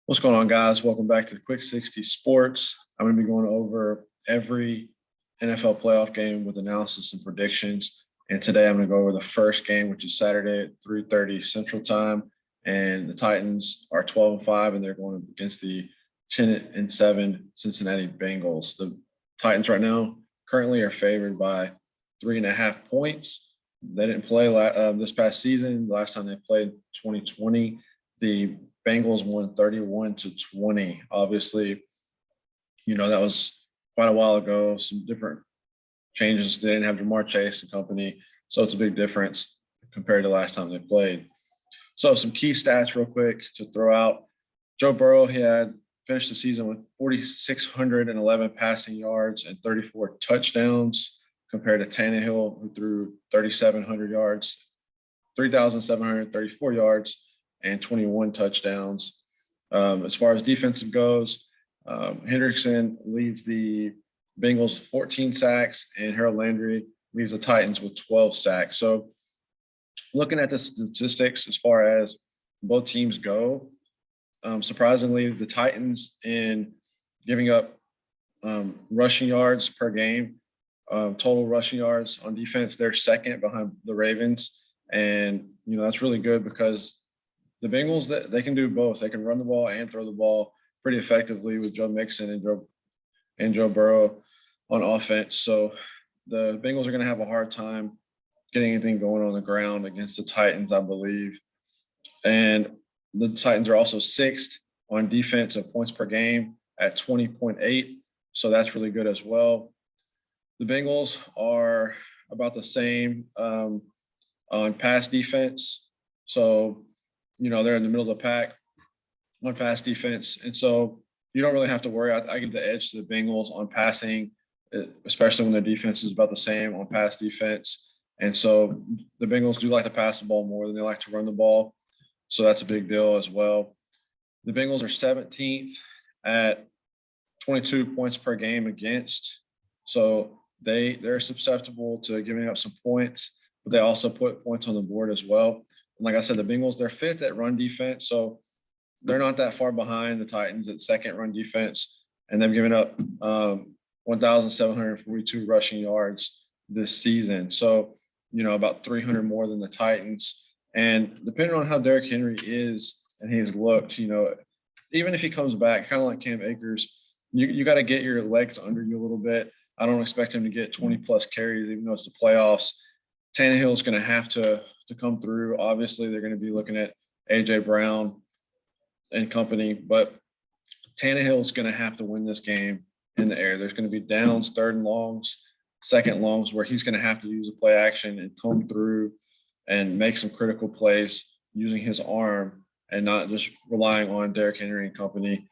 What's going on, guys? Welcome back to the Quick 60 Sports. I'm going to be going over every NFL playoff game with analysis and predictions. And today I'm going to go over the first game, which is Saturday at 3:30 Central Time. And the Titans are 12-5, and they're going against the 10-7 Cincinnati Bengals. The Titans right now currently are favored by 3.5 points. They didn't play this past season. The last time they played, 2020, the Bengals won 31-20. Obviously, that was quite a while ago. Some different changes. They didn't have Jamar Chase and company, so it's a big difference compared to last time they played. So some key stats real quick to throw out. Joe Burrow, he had finished the season with 4,611 passing yards and 34 touchdowns compared to Tannehill, who threw 3,700 yards, 3,734 yards, and 21 touchdowns. As far as defensive goes, Hendrickson leads the Bengals with 14 sacks, and Harold Landry leads the Titans with 12 sacks. So looking at the statistics as far as both teams go, surprisingly, the Titans in giving up rushing yards per game, total rushing yards on defense, they're second behind the Ravens. And, that's really good because the Bengals, they can do both. They can run the ball and throw the ball pretty effectively with Joe Mixon and Joe Burrow on offense. So the Bengals are going to have a hard time getting anything going on the ground against the Titans, I believe. And the Titans are also sixth on defensive points per game at 20.8. So that's really good as well. The Bengals are about the same on pass defense. So they're in the middle of the pack on pass defense. And so you don't really have to worry. I give the edge to the Bengals on passing, especially when their defense is about the same on pass defense. And so the Bengals do like to pass the ball more than they like to run the ball. So that's a big deal as well. The Bengals are 17th at 22 points per game against. So they're susceptible to giving up some points, but they also put points on the board as well. Like I said, the Bengals, they're fifth at run defense, so they're not that far behind the Titans at second run defense, and they've given up 1,742 rushing yards this season. So, about 300 more than the Titans. And depending on how Derrick Henry is and he's looked, even if he comes back, kind of like Cam Akers, you got to get your legs under you a little bit. I don't expect him to get 20-plus carries, even though it's the playoffs. Tannehill is going to have to come through. Obviously, they're going to be looking at A.J. Brown and company, but Tannehill is going to have to win this game in the air. There's going to be downs, third and longs, second longs, where he's going to have to use a play action and come through and make some critical plays using his arm and not just relying on Derrick Henry and company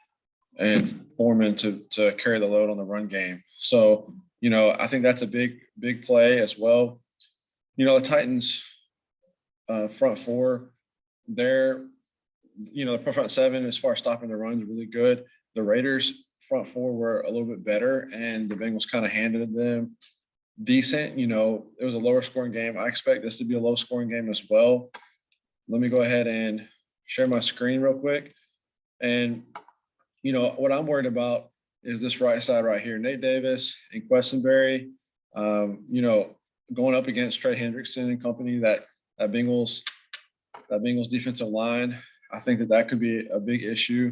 and Foreman to carry the load on the run game. So, I think that's a big play as well. The Titans front four, the front seven as far as stopping the run is really good. The Raiders front four were a little bit better, and the Bengals kind of handed them decent. It was a lower scoring game. I expect this to be a low scoring game as well. Let me go ahead and share my screen real quick. And, what I'm worried about is this right side right here. Nate Davis and Quessenberry, going up against Trey Hendrickson and company, that Bengals defensive line. I think that could be a big issue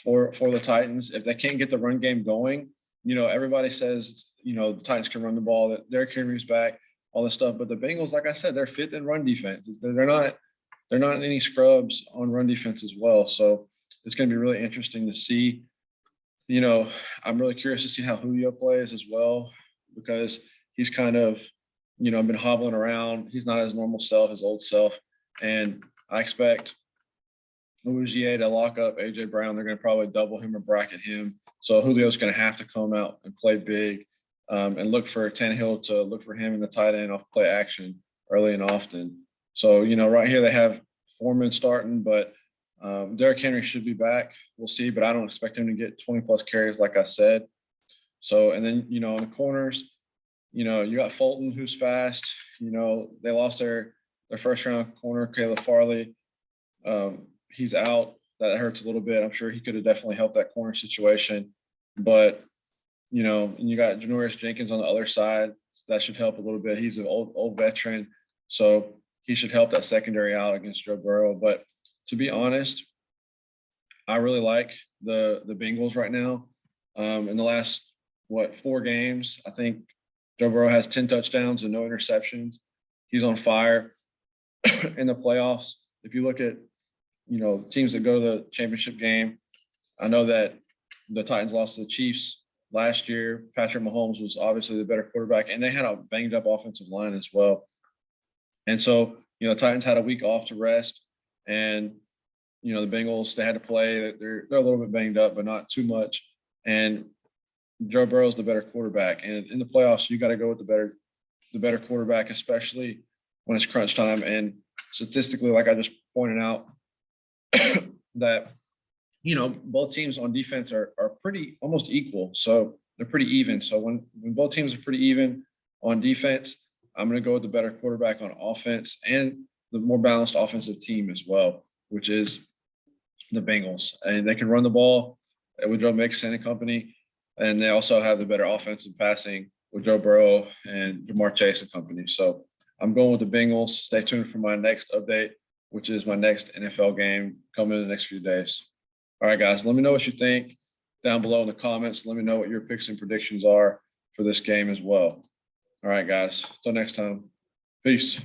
for the Titans. If they can't get the run game going, everybody says, the Titans can run the ball, that Derrick Henry's back, all this stuff. But the Bengals, like I said, they're fifth in run defense. They're not any scrubs on run defense as well. So it's going to be really interesting to see. I'm really curious to see how Julio plays as well, because he's kind of, been hobbling around. He's not his normal self, his old self. And I expect Louisier to lock up A.J. Brown. They're going to probably double him or bracket him. So Julio's going to have to come out and play big and look for Tannehill to look for him in the tight end off play action early and often. So, right here they have Foreman starting, but Derrick Henry should be back. We'll see, but I don't expect him to get 20-plus carries like I said. So, and then, on the corners, you got Fulton, who's fast. They lost their first-round corner, Caleb Farley. He's out. that hurts a little bit. I'm sure he could have definitely helped that corner situation. But, and you got Janoris Jenkins on the other side. That should help a little bit. He's an old veteran. So he should help that secondary out against Joe Burrow. But to be honest, I really like the Bengals right now. In the last, 4 games, I think Joe Burrow has 10 touchdowns and no interceptions. He's on fire in the playoffs. If you look at, teams that go to the championship game, I know that the Titans lost to the Chiefs last year. Patrick Mahomes was obviously the better quarterback, and they had a banged up offensive line as well. And so, Titans had a week off to rest, and the Bengals, they had to play. They're a little bit banged up, but not too much. And Joe Burrow's the better quarterback. And in the playoffs, you got to go with the better quarterback, especially when it's crunch time. And statistically, like I just pointed out, that both teams on defense are pretty almost equal. So they're pretty even. So when both teams are pretty even on defense, I'm going to go with the better quarterback on offense and the more balanced offensive team as well, which is the Bengals. And they can run the ball with Joe Mixon and company. And they also have the better offensive passing with Joe Burrow and Jamar Chase and company. So I'm going with the Bengals. Stay tuned for my next update, which is my next NFL game coming in the next few days. All right, guys, let me know what you think down below in the comments. Let me know what your picks and predictions are for this game as well. All right, guys, until next time. Peace.